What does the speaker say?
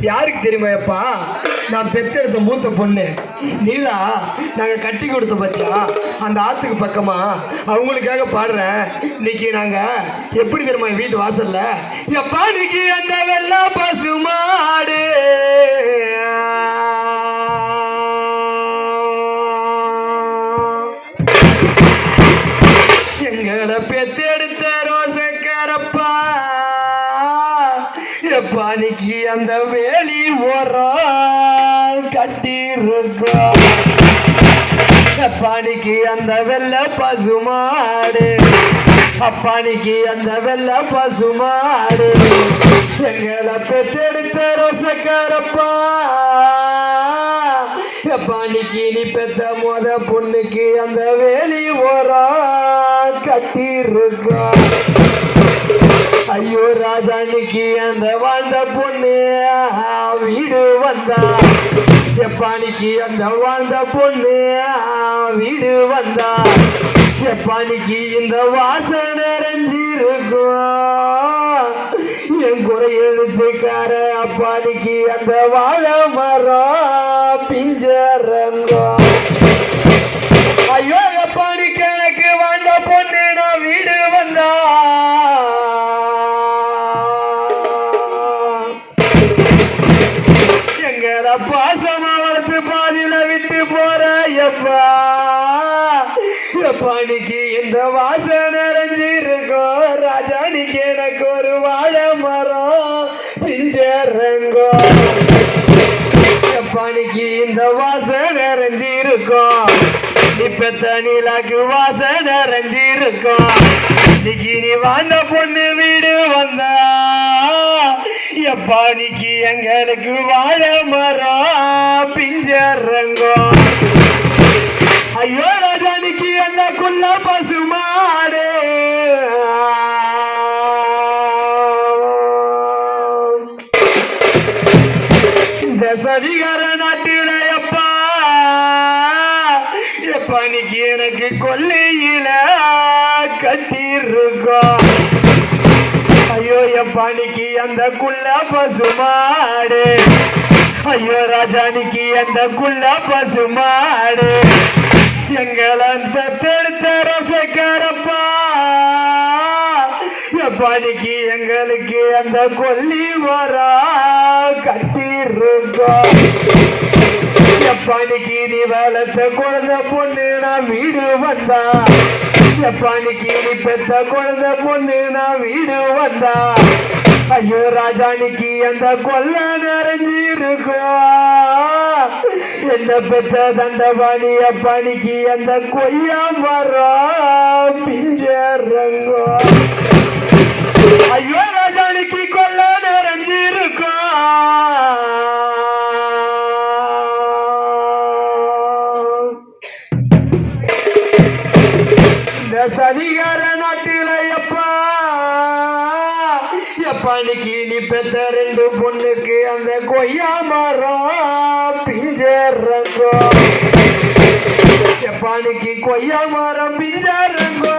யாருக்கு தெரியுமாப்பா? நான் பெத்தெடுத்த மூத்த பொண்ணு நீலா. நாங்க கட்டி கொடுத்த பத்தியா அந்த ஆத்துக்கு பக்கமா அவங்களுக்காக பாடுறேன். இன்னைக்கு நாங்க எப்படி தெரியுமா வீட்டு வாசல்ல எப்பா இன்னைக்கு அந்த வெள்ளை பசுமாடு எங்களை பெத்தெடுத்த ரோசக்காரப்பா பானிக்கு அந்த வேலி ஓரம் கட்டிருக்கோம். பானிக்கு அந்த வெள்ளை பசுமாடு அப்பானிக்கு அந்த வெள்ளை பசுமாடு எங்களை பெத்தெடுத்த ரோசக்காரப்பா பானிக்கு நீ பெத்த மோத பொண்ணுக்கு அந்த வேலி ஓரம் கட்டிருக்கோம். ஐயோ ராஜானிக்கு அந்த வாழ்ந்த பொண்ணு வீடு வந்தா எப்பானிக்கு அந்த வாழ்ந்த பொண்ணு வீடு வந்தா எப்பானிக்கு இந்த வாசனை நிறைஞ்சிருக்கும். என் குறை எழுத்துக்கார அப்பானிக்கு அந்த வாழை மரம் பிஞ்சரங்கம். ஐயோ எப்பானிக்கு எனக்கு வாழ்ந்த பொண்ணு நான் வீடு வந்தா பாசமா வளர்த்து பாதியில விட்டு போற எப்பா எப்பானிக்கு இந்த வாசனை நிறைஞ்சிருக்கும். ராஜானிக்கு எனக்கு ஒரு வாழை மரம் பிஞ்சரங்கோ எப்பானிக்கு இந்த வாசனை நிறைஞ்சிருக்கும். இப்ப தனிலாக்கு வாசனை நிறைஞ்சிருக்கும். இன்னைக்கு நீ வாழ்ந்த பொண்ணு வீடு வந்தா எப்பானிக்கு எங்களுக்கு வாழை மரம் பிஞ்சரங்கம். ஐயோ ராஜானிக்கு அந்த குள்ள பசுமாடு இந்த சதிகார நாட்டில எப்பா எப்பானிக்கு எனக்கு கொல்லையில கட்டிருக்கோம். ஐயோ எப்பானிக்கு அந்த குள்ள பசுமாடு ஐயோ ராஜானிக்கு அந்த குள்ள பசுமாடு எங்களை பெத்தெடுத்த ரோசக்காரப்பா எப்பானிக்கு எங்களுக்கு அந்த கொல்லி வரா கட்டிருக்கோம். எப்பானிக்கு நீ வளர்த்த குழந்தை பொண்ணு நான் வீடு வந்தா எப்பானிக்கு நீ பெத்த குழந்தை பொண்ணு நான் வீடு வந்தா ஐயோ ராஜானிக்கு அந்த கொல்ல நிறைஞ்சிருக்கும். என்ன பெத்த தண்டபாணி அப்பானிக்கு அந்த கொய்யா மரம் பிஞ்சரங்கோ. ஐயோ ராஜானிக்கு கொல்ல நிறைஞ்சிருக்கும். இந்த சதிகார நாட்டில எப்பா எப்பானிக்கு நீ பெத்த ரெண்டு பொண்ணுக்கு அந்த கொய்யா மரம் பிஞ்சரங்கோ எப்பானிக்கு கொய்யா மரம் பிஞ்சரங்கோ.